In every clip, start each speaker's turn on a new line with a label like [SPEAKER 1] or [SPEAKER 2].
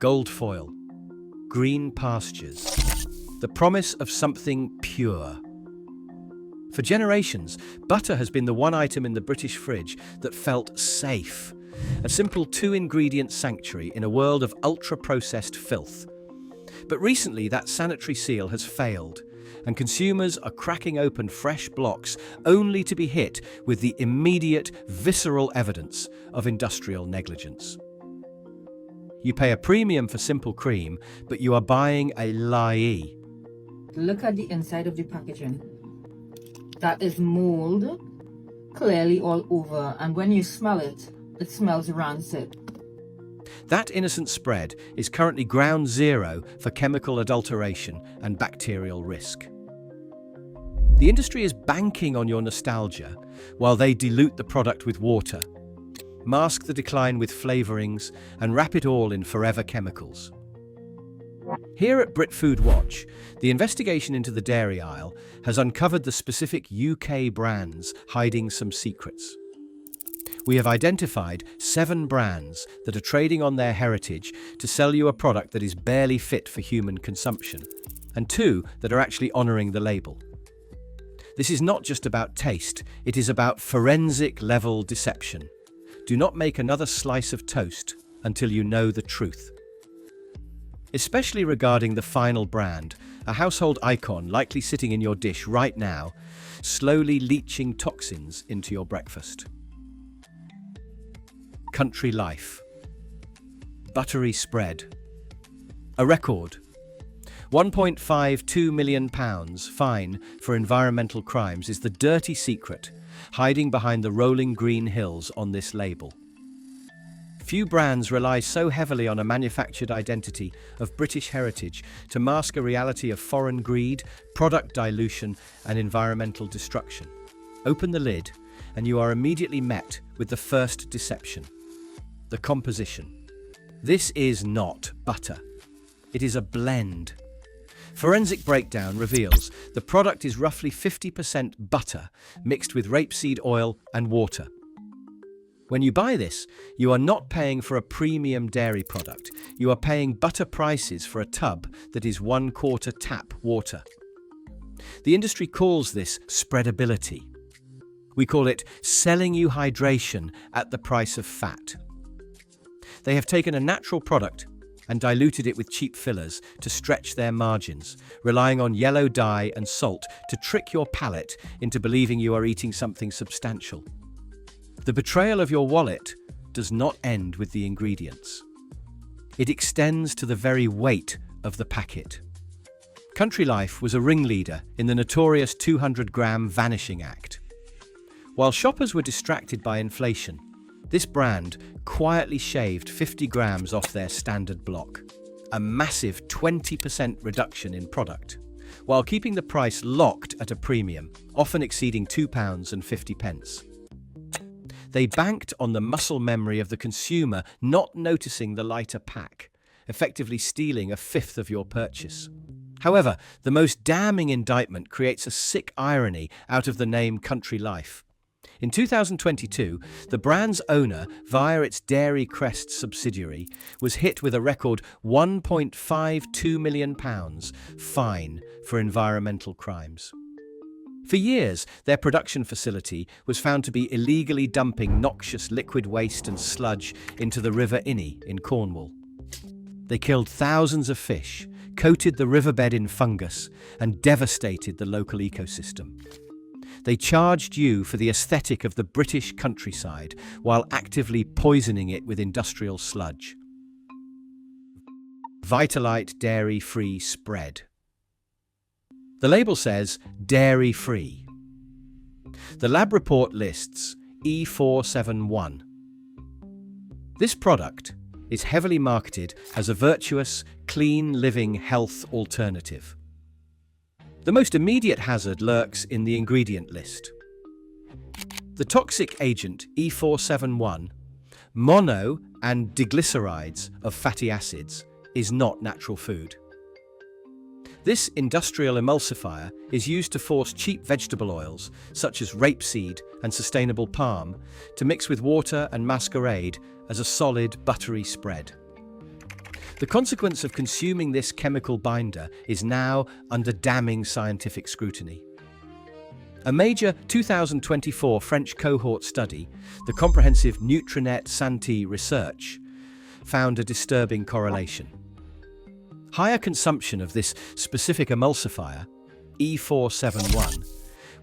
[SPEAKER 1] gold foil, green pastures, the promise of something pure. For generations, butter has been the one item in the British fridge that felt safe, a simple two-ingredient sanctuary in a world of ultra-processed filth. But recently, that sanitary seal has failed, and consumers are cracking open fresh blocks only to be hit with the immediate, visceral evidence of industrial negligence. You pay a premium for simple cream, but you are buying a lie.
[SPEAKER 2] Look at the inside of the packaging. That is mold, clearly all over, and when you smell it, it smells rancid.
[SPEAKER 1] That innocent spread is currently ground zero for chemical adulteration and bacterial risk. The industry is banking on your nostalgia while they dilute the product with water, mask the decline with flavourings, and wrap it all in forever chemicals. Here at Brit Food Watch, the investigation into the dairy aisle has uncovered the specific UK brands hiding some secrets. We have identified 7 brands that are trading on their heritage to sell you a product that is barely fit for human consumption, and 2 that are actually honouring the label. This is not just about taste, it is about forensic-level deception. Do not make another slice of toast until you know the truth. Especially regarding the final brand, a household icon likely sitting in your dish right now, slowly leaching toxins into your breakfast. Country Life. Buttery spread. A record. £1.52 million fine for environmental crimes is the dirty secret hiding behind the rolling green hills on this label. Few brands rely so heavily on a manufactured identity of British heritage to mask a reality of foreign greed, product dilution, and environmental destruction. Open the lid, and you are immediately met with the first deception: the composition. This is not butter. It is a blend. Forensic breakdown reveals the product is roughly 50% butter mixed with rapeseed oil and water. When you buy this, you are not paying for a premium dairy product. You are paying butter prices for a tub that is 1/4 tap water. The industry calls this spreadability. We call it selling you hydration at the price of fat. They have taken a natural product and diluted it with cheap fillers to stretch their margins, relying on yellow dye and salt to trick your palate into believing you are eating something substantial. The betrayal of your wallet does not end with the ingredients. It extends to the very weight of the packet. Country Life was a ringleader in the notorious 200-gram vanishing act. While shoppers were distracted by inflation, this brand quietly shaved 50 grams off their standard block, a massive 20% reduction in product, while keeping the price locked at a premium, often exceeding £2.50. They banked on the muscle memory of the consumer not noticing the lighter pack, effectively stealing a fifth of your purchase. However, the most damning indictment creates a sick irony out of the name Country Life. In 2022, the brand's owner, via its Dairy Crest subsidiary, was hit with a record £1.52 million fine for environmental crimes. For years, their production facility was found to be illegally dumping noxious liquid waste and sludge into the River Inny in Cornwall. They killed thousands of fish, coated the riverbed in fungus, and devastated the local ecosystem. They charged you for the aesthetic of the British countryside while actively poisoning it with industrial sludge. Vitalite dairy-free spread. The label says dairy-free. The lab report lists E471. This product is heavily marketed as a virtuous, clean living health alternative. The most immediate hazard lurks in the ingredient list. The toxic agent E471, mono and diglycerides of fatty acids, is not natural food. This industrial emulsifier is used to force cheap vegetable oils, such as rapeseed and sustainable palm, to mix with water and masquerade as a solid, buttery spread. The consequence of consuming this chemical binder is now under damning scientific scrutiny. A major 2024 French cohort study, the comprehensive Nutrinet Santé research, found a disturbing correlation. Higher consumption of this specific emulsifier, E471,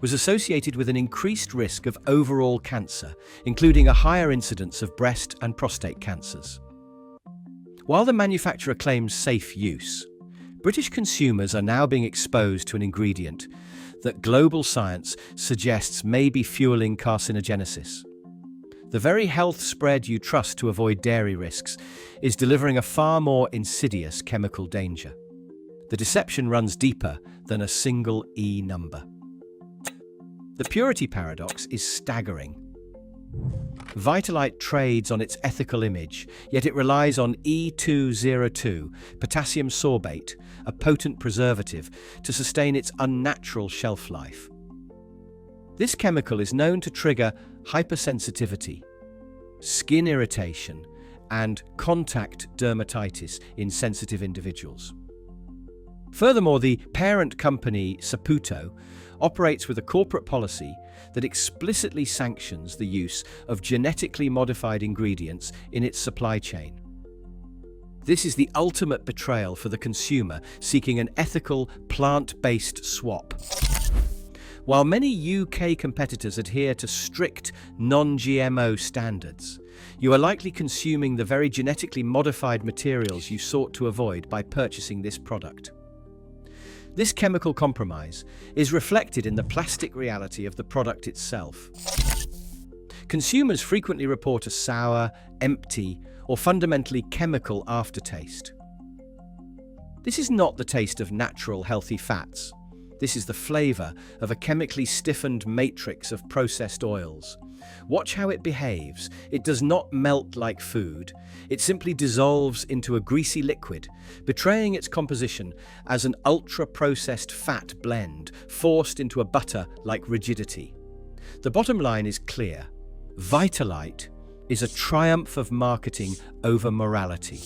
[SPEAKER 1] was associated with an increased risk of overall cancer, including a higher incidence of breast and prostate cancers. While the manufacturer claims safe use, British consumers are now being exposed to an ingredient that global science suggests may be fueling carcinogenesis. The very health spread you trust to avoid dairy risks is delivering a far more insidious chemical danger. The deception runs deeper than a single E number. The purity paradox is staggering. Vitalite trades on its ethical image, yet it relies on E202, potassium sorbate, a potent preservative, to sustain its unnatural shelf life. This chemical is known to trigger hypersensitivity, skin irritation, and contact dermatitis in sensitive individuals. Furthermore, the parent company, Saputo, operates with a corporate policy that explicitly sanctions the use of genetically modified ingredients in its supply chain. This is the ultimate betrayal for the consumer seeking an ethical, plant-based swap. While many UK competitors adhere to strict non-GMO standards, you are likely consuming the very genetically modified materials you sought to avoid by purchasing this product. This chemical compromise is reflected in the plastic reality of the product itself. Consumers frequently report a sour, empty, or fundamentally chemical aftertaste. This is not the taste of natural, healthy fats. This is the flavour of a chemically stiffened matrix of processed oils. Watch how it behaves. It does not melt like food. It simply dissolves into a greasy liquid, betraying its composition as an ultra-processed fat blend forced into a butter-like rigidity. The bottom line is clear. Vitalite is a triumph of marketing over morality.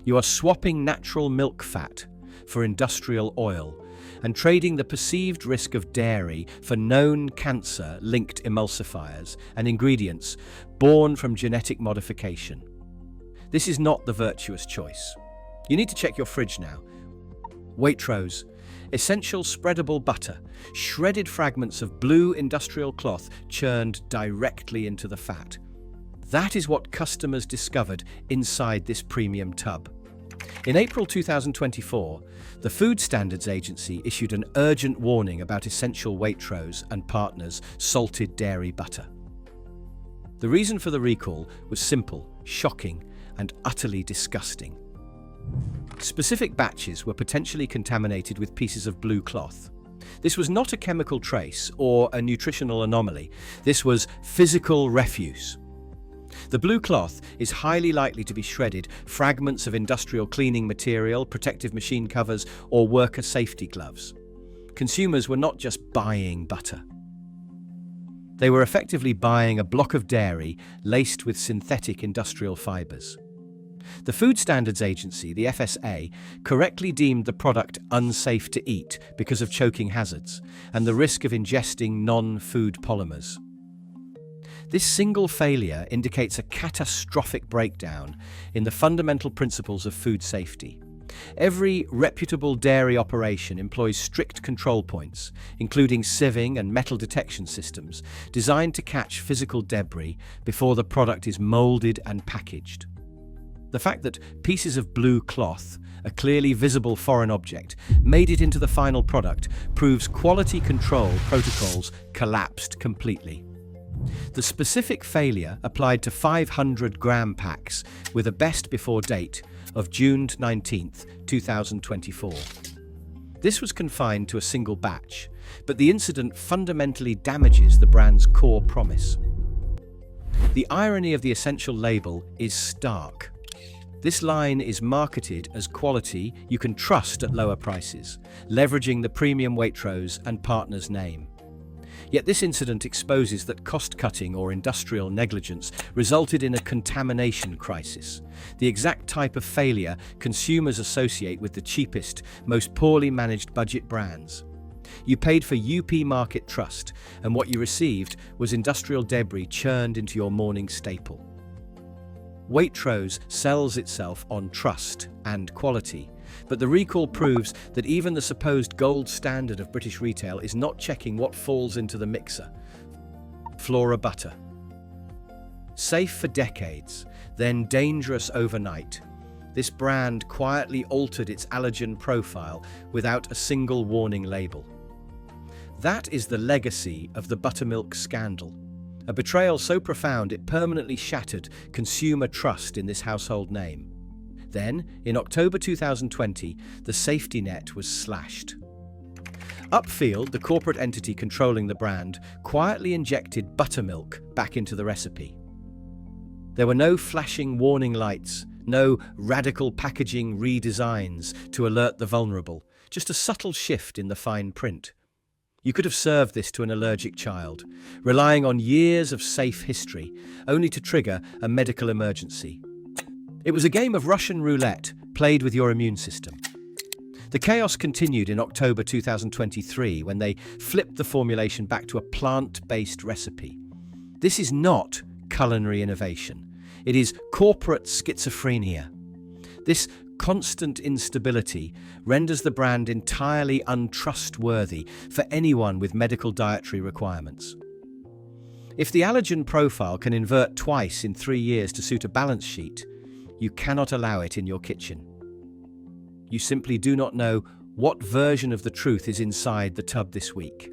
[SPEAKER 1] You are swapping natural milk fat for industrial oil and trading the perceived risk of dairy for known cancer-linked emulsifiers and ingredients born from genetic modification. This is not the virtuous choice. You need to check your fridge now. Waitrose, essential spreadable butter, shredded fragments of blue industrial cloth churned directly into the fat. That is what customers discovered inside this premium tub. In April 2024, the Food Standards Agency issued an urgent warning about essential Waitrose and Partners salted dairy butter. The reason for the recall was simple, shocking, and utterly disgusting. Specific batches were potentially contaminated with pieces of blue cloth. This was not a chemical trace or a nutritional anomaly. This was physical refuse. The blue cloth is highly likely to be shredded fragments of industrial cleaning material, protective machine covers, or worker safety gloves. Consumers were not just buying butter. They were effectively buying a block of dairy laced with synthetic industrial fibers. The Food Standards Agency, the FSA, correctly deemed the product unsafe to eat because of choking hazards and the risk of ingesting non-food polymers. This single failure indicates a catastrophic breakdown in the fundamental principles of food safety. Every reputable dairy operation employs strict control points, including sieving and metal detection systems, designed to catch physical debris before the product is molded and packaged. The fact that pieces of blue cloth, a clearly visible foreign object, made it into the final product proves quality control protocols collapsed completely. The specific failure applied to 500-gram packs with a best before date of June 19, 2024. This was confined to a single batch, but the incident fundamentally damages the brand's core promise. The irony of the essential label is stark. This line is marketed as quality you can trust at lower prices, leveraging the premium Waitrose and Partners name. Yet this incident exposes that cost-cutting or industrial negligence resulted in a contamination crisis, the exact type of failure consumers associate with the cheapest, most poorly managed budget brands. You paid for UP market trust, and what you received was industrial debris churned into your morning staple. Waitrose sells itself on trust and quality, but the recall proves that even the supposed gold standard of British retail is not checking what falls into the mixer. Flora butter. Safe for decades, then dangerous overnight, this brand quietly altered its allergen profile without a single warning label. That is the legacy of the buttermilk scandal. A betrayal so profound it permanently shattered consumer trust in this household name. Then, in October 2020, the safety net was slashed. Upfield, the corporate entity controlling the brand, quietly injected buttermilk back into the recipe. There were no flashing warning lights, no radical packaging redesigns to alert the vulnerable, just a subtle shift in the fine print. You could have served this to an allergic child, relying on years of safe history, only to trigger a medical emergency. It was a game of Russian roulette, played with your immune system. The chaos continued in October 2023 when they flipped the formulation back to a plant-based recipe. This is not culinary innovation. It is corporate schizophrenia. This constant instability renders the brand entirely untrustworthy for anyone with medical dietary requirements. If the allergen profile can invert twice in 3 years to suit a balance sheet, you cannot allow it in your kitchen. You simply do not know what version of the truth is inside the tub this week.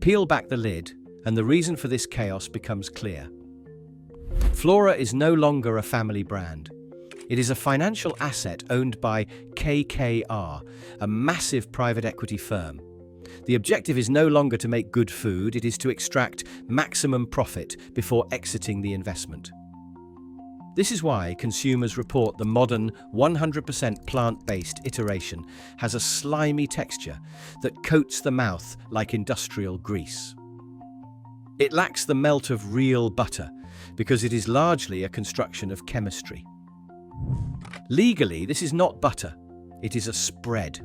[SPEAKER 1] Peel back the lid, and the reason for this chaos becomes clear. Flora is no longer a family brand. It is a financial asset owned by KKR, a massive private equity firm. The objective is no longer to make good food, it is to extract maximum profit before exiting the investment. This is why consumers report the modern 100% plant-based iteration has a slimy texture that coats the mouth like industrial grease. It lacks the melt of real butter because it is largely a construction of chemistry. Legally, this is not butter, it is a spread.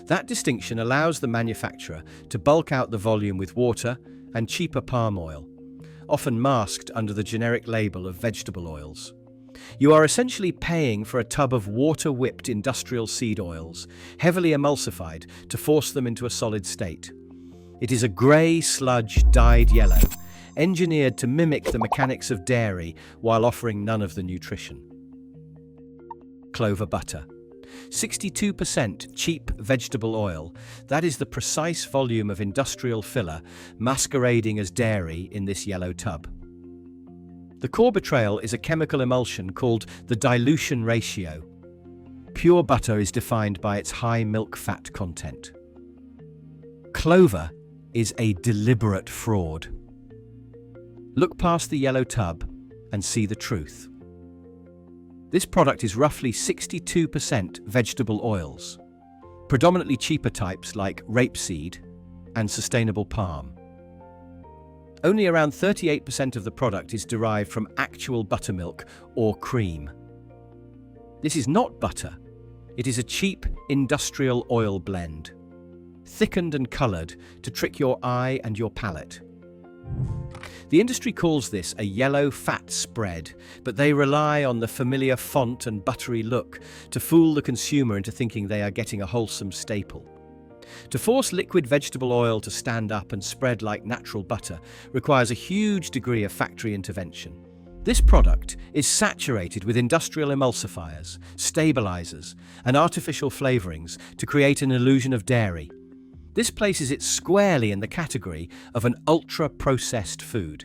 [SPEAKER 1] That distinction allows the manufacturer to bulk out the volume with water and cheaper palm oil, often masked under the generic label of vegetable oils. You are essentially paying for a tub of water-whipped industrial seed oils, heavily emulsified to force them into a solid state. It is a grey sludge dyed yellow, engineered to mimic the mechanics of dairy while offering none of the nutrition. Clover butter. 62% cheap vegetable oil. That is the precise volume of industrial filler masquerading as dairy in this yellow tub. The core betrayal is a chemical emulsion called the dilution ratio. Pure butter is defined by its high milk fat content. Clover is a deliberate fraud. Look past the yellow tub and see the truth. This product is roughly 62% vegetable oils, predominantly cheaper types like rapeseed and sustainable palm. Only around 38% of the product is derived from actual buttermilk or cream. This is not butter. It is a cheap industrial oil blend, thickened and coloured to trick your eye and your palate. The industry calls this a yellow fat spread, but they rely on the familiar font and buttery look to fool the consumer into thinking they are getting a wholesome staple. To force liquid vegetable oil to stand up and spread like natural butter requires a huge degree of factory intervention. This product is saturated with industrial emulsifiers, stabilizers, and artificial flavourings to create an illusion of dairy. This places it squarely in the category of an ultra-processed food.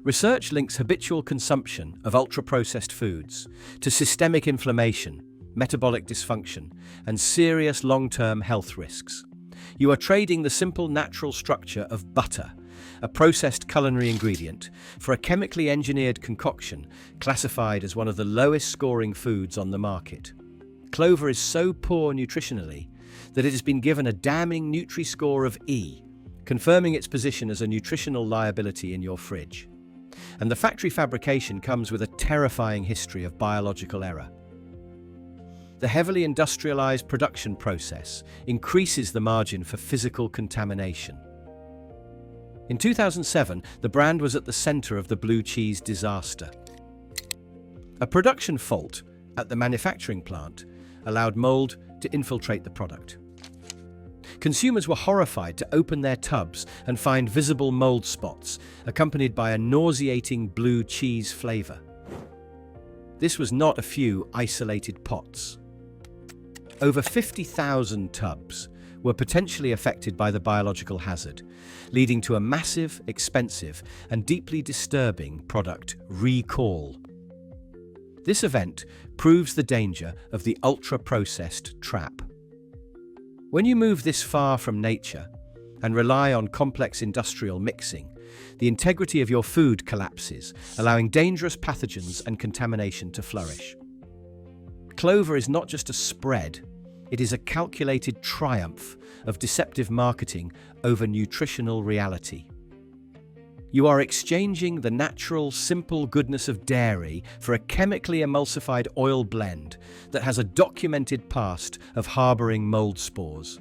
[SPEAKER 1] Research links habitual consumption of ultra-processed foods to systemic inflammation, metabolic dysfunction, and serious long-term health risks. You are trading the simple natural structure of butter, a processed culinary ingredient, for a chemically engineered concoction classified as one of the lowest scoring foods on the market. Clover is so poor nutritionally that it has been given a damning Nutri-Score of E, confirming its position as a nutritional liability in your fridge. And the factory fabrication comes with a terrifying history of biological error. The heavily industrialized production process increases the margin for physical contamination. In 2007, the brand was at the center of the blue cheese disaster. A production fault at the manufacturing plant allowed mold to infiltrate the product. Consumers were horrified to open their tubs and find visible mold spots, accompanied by a nauseating blue cheese flavor. This was not a few isolated pots. Over 50,000 tubs were potentially affected by the biological hazard, leading to a massive, expensive, and deeply disturbing product recall. This event proves the danger of the ultra-processed trap. When you move this far from nature and rely on complex industrial mixing, the integrity of your food collapses, allowing dangerous pathogens and contamination to flourish. Clover is not just a spread, it is a calculated triumph of deceptive marketing over nutritional reality. You are exchanging the natural, simple goodness of dairy for a chemically emulsified oil blend that has a documented past of harboring mold spores.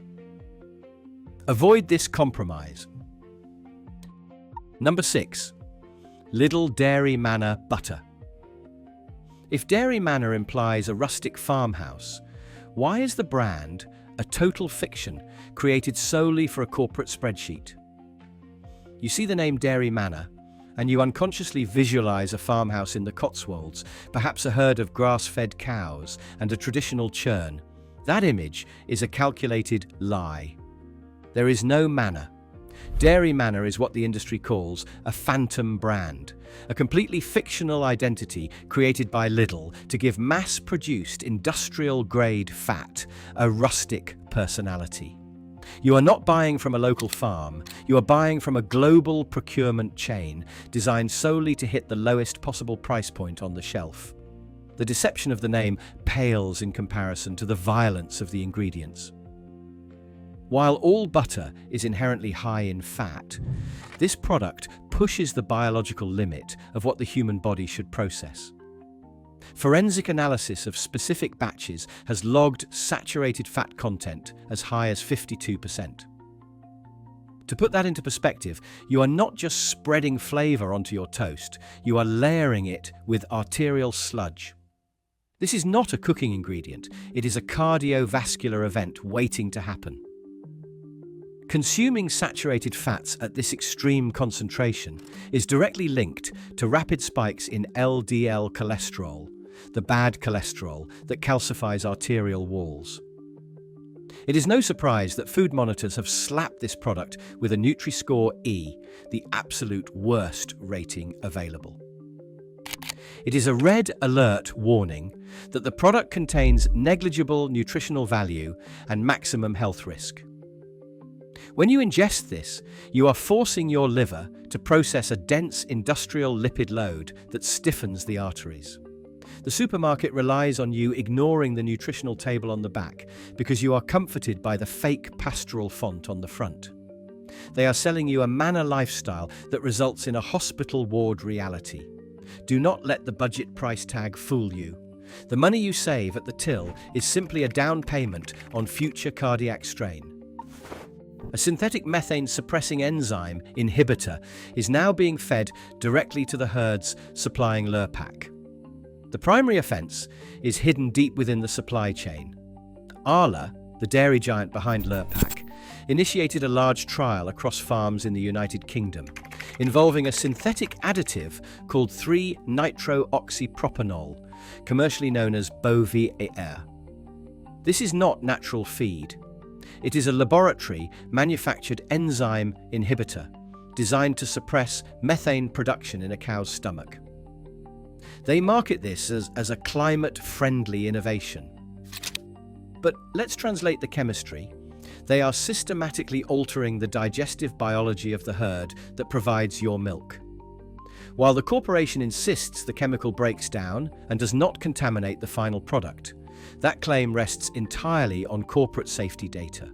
[SPEAKER 1] Avoid this compromise. Number 6. Little Dairy Manor Butter. If Dairy Manor implies a rustic farmhouse, why is the brand a total fiction created solely for a corporate spreadsheet? You see the name Dairy Manor, and you unconsciously visualize a farmhouse in the Cotswolds, perhaps a herd of grass-fed cows and a traditional churn. That image is a calculated lie. There is no manor. Dairy Manor is what the industry calls a phantom brand, a completely fictional identity created by Lidl to give mass-produced industrial-grade fat a rustic personality. You are not buying from a local farm, you are buying from a global procurement chain designed solely to hit the lowest possible price point on the shelf. The deception of the name pales in comparison to the violence of the ingredients. While all butter is inherently high in fat, this product pushes the biological limit of what the human body should process. Forensic analysis of specific batches has logged saturated fat content as high as 52%. To put that into perspective, you are not just spreading flavor onto your toast, you are layering it with arterial sludge. This is not a cooking ingredient, it is a cardiovascular event waiting to happen. Consuming saturated fats at this extreme concentration is directly linked to rapid spikes in LDL cholesterol, the bad cholesterol that calcifies arterial walls. It is no surprise that food monitors have slapped this product with a Nutri-Score E, the absolute worst rating available. It is a red alert warning that the product contains negligible nutritional value and maximum health risk. When you ingest this, you are forcing your liver to process a dense industrial lipid load that stiffens the arteries. The supermarket relies on you ignoring the nutritional table on the back because you are comforted by the fake pastoral font on the front. They are selling you a manor lifestyle that results in a hospital ward reality. Do not let the budget price tag fool you. The money you save at the till is simply a down payment on future cardiac strain. A synthetic methane-suppressing enzyme inhibitor is now being fed directly to the herds supplying Lurpak. The primary offence is hidden deep within the supply chain. Arla, the dairy giant behind Lurpak, initiated a large trial across farms in the United Kingdom, involving a synthetic additive called 3-nitrooxypropanol, commercially known as Bovaer. This is not natural feed. It is a laboratory-manufactured enzyme inhibitor designed to suppress methane production in a cow's stomach. They market this as a climate-friendly innovation. But let's translate the chemistry. They are systematically altering the digestive biology of the herd that provides your milk. While the corporation insists the chemical breaks down and does not contaminate the final product, that claim rests entirely on corporate safety data.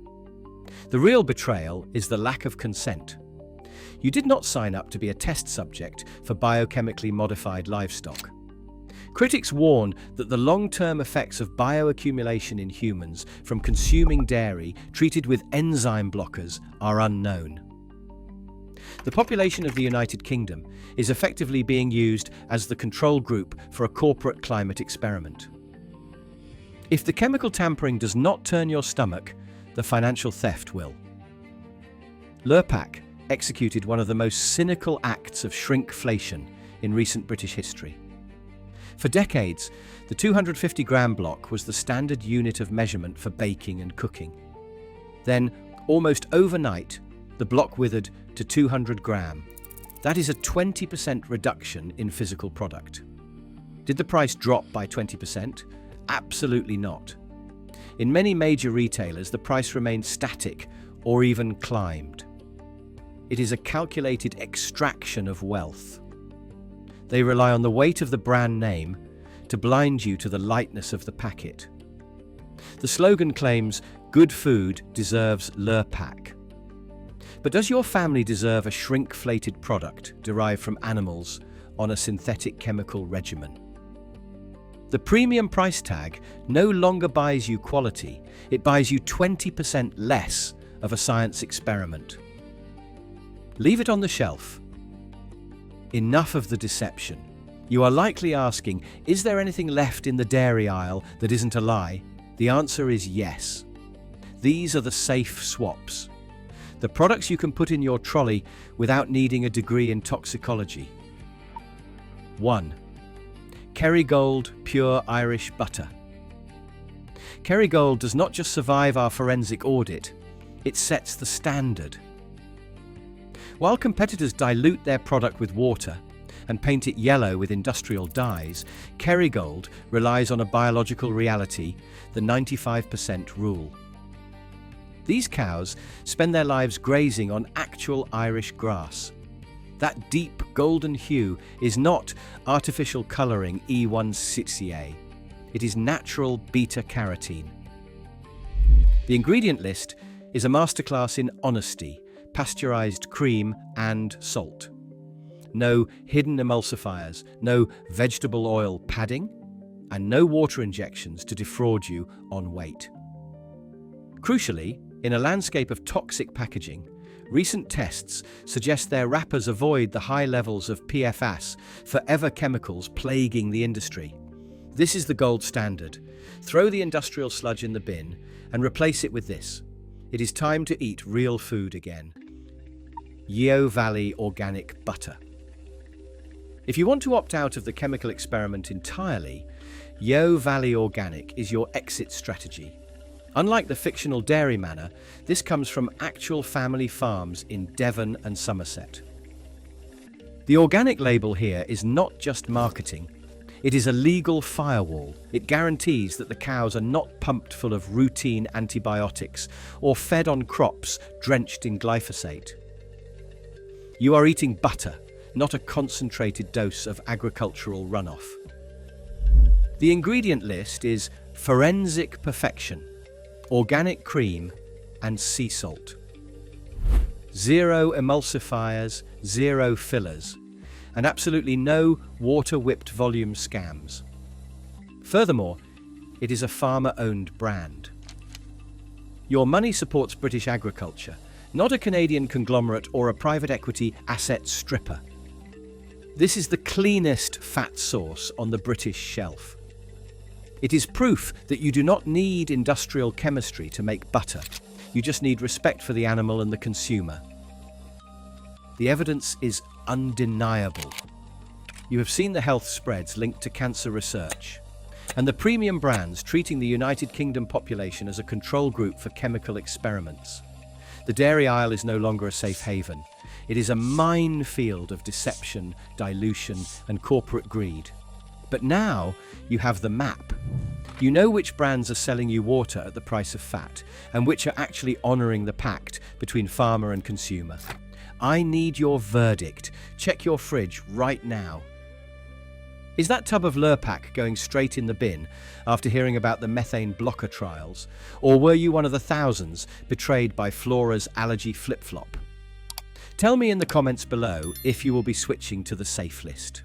[SPEAKER 1] The real betrayal is the lack of consent. You did not sign up to be a test subject for biochemically modified livestock. Critics warn that the long-term effects of bioaccumulation in humans from consuming dairy treated with enzyme blockers are unknown. The population of the United Kingdom is effectively being used as the control group for a corporate climate experiment. If the chemical tampering does not turn your stomach, the financial theft will. Lurpak executed one of the most cynical acts of shrinkflation in recent British history. For decades, the 250-gram block was the standard unit of measurement for baking and cooking. Then, almost overnight, the block withered to 200 gram. That is a 20% reduction in physical product. Did the price drop by 20%? Absolutely not. In many major retailers, the price remained static or even climbed. It is a calculated extraction of wealth. They rely on the weight of the brand name to blind you to the lightness of the packet. The slogan claims, "Good food deserves Lurpak." But does your family deserve a shrinkflated product derived from animals on a synthetic chemical regimen? The premium price tag no longer buys you quality, it buys you 20% less of a science experiment. Leave it on the shelf. Enough of the deception. You are likely asking, is there anything left in the dairy aisle that isn't a lie? The answer is yes. These are the safe swaps. The products you can put in your trolley without needing a degree in toxicology. 1. Kerrygold Pure Irish Butter. Kerrygold does not just survive our forensic audit, it sets the standard. While competitors dilute their product with water and paint it yellow with industrial dyes, Kerrygold relies on a biological reality, the 95% rule. These cows spend their lives grazing on actual Irish grass. That deep golden hue is not artificial colouring E168. It is natural beta-carotene. The ingredient list is a masterclass in honesty, pasteurized cream and salt. No hidden emulsifiers, no vegetable oil padding, and no water injections to defraud you on weight. Crucially, in a landscape of toxic packaging, recent tests suggest their wrappers avoid the high levels of PFAS, forever chemicals plaguing the industry. This is the gold standard. Throw the industrial sludge in the bin and replace it with this. It is time to eat real food again. Yeo Valley Organic Butter. If you want to opt out of the chemical experiment entirely, Yeo Valley Organic is your exit strategy. Unlike the fictional dairy manor, this comes from actual family farms in Devon and Somerset. The organic label here is not just marketing. It is a legal firewall. It guarantees that the cows are not pumped full of routine antibiotics or fed on crops drenched in glyphosate. You are eating butter, not a concentrated dose of agricultural runoff. The ingredient list is forensic perfection, organic cream and sea salt. 0 emulsifiers, 0 fillers, and absolutely no water-whipped volume scams. Furthermore, it is a farmer-owned brand. Your money supports British agriculture, not a Canadian conglomerate or a private equity asset stripper. This is the cleanest fat source on the British shelf. It is proof that you do not need industrial chemistry to make butter. You just need respect for the animal and the consumer. The evidence is undeniable. You have seen the health spreads linked to cancer research, and the premium brands treating the United Kingdom population as a control group for chemical experiments. The dairy aisle is no longer a safe haven. It is a minefield of deception, dilution, and corporate greed. But now you have the map. You know which brands are selling you water at the price of fat, and which are actually honouring the pact between farmer and consumer. I need your verdict. Check your fridge right now. Is that tub of Lurpak going straight in the bin after hearing about the methane blocker trials? Or were you one of the thousands betrayed by Flora's allergy flip-flop? Tell me in the comments below if you will be switching to the safe list.